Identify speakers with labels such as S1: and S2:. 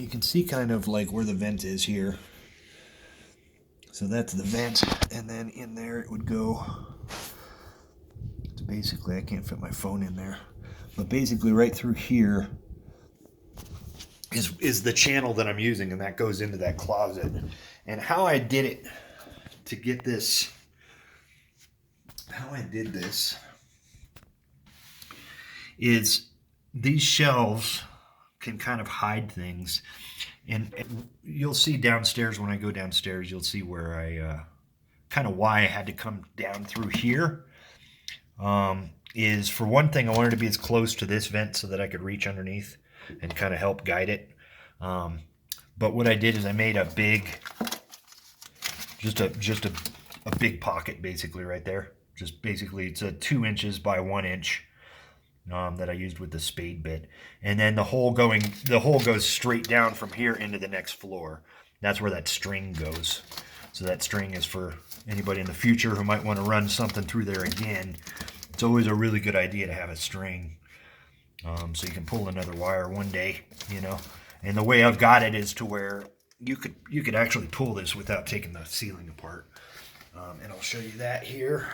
S1: you can see kind of like where the vent is here. So that's the vent, and then in there it would go. It's basically, I can't fit my phone in there, but basically right through here is the channel that I'm using, and that goes into that closet. And how I did it to get this, how I did this is these shelves can kind of hide things. And you'll see downstairs, when I go downstairs, you'll see where I kind of why I had to come down through here. Is for one thing, I wanted to be as close to this vent so that I could reach underneath and kind of help guide it. But what I did is I made a big, just a big pocket basically right there. Just basically, it's a 2 inches by 1 inch. That I used with the spade bit, and then the hole goes straight down from here into the next floor. That's where that string goes. So that string is for anybody in the future who might want to run something through there again. It's always a really good idea to have a string, so you can pull another wire one day, you know. And the way I've got it is to where you could actually pull this without taking the ceiling apart. And I'll show you that here.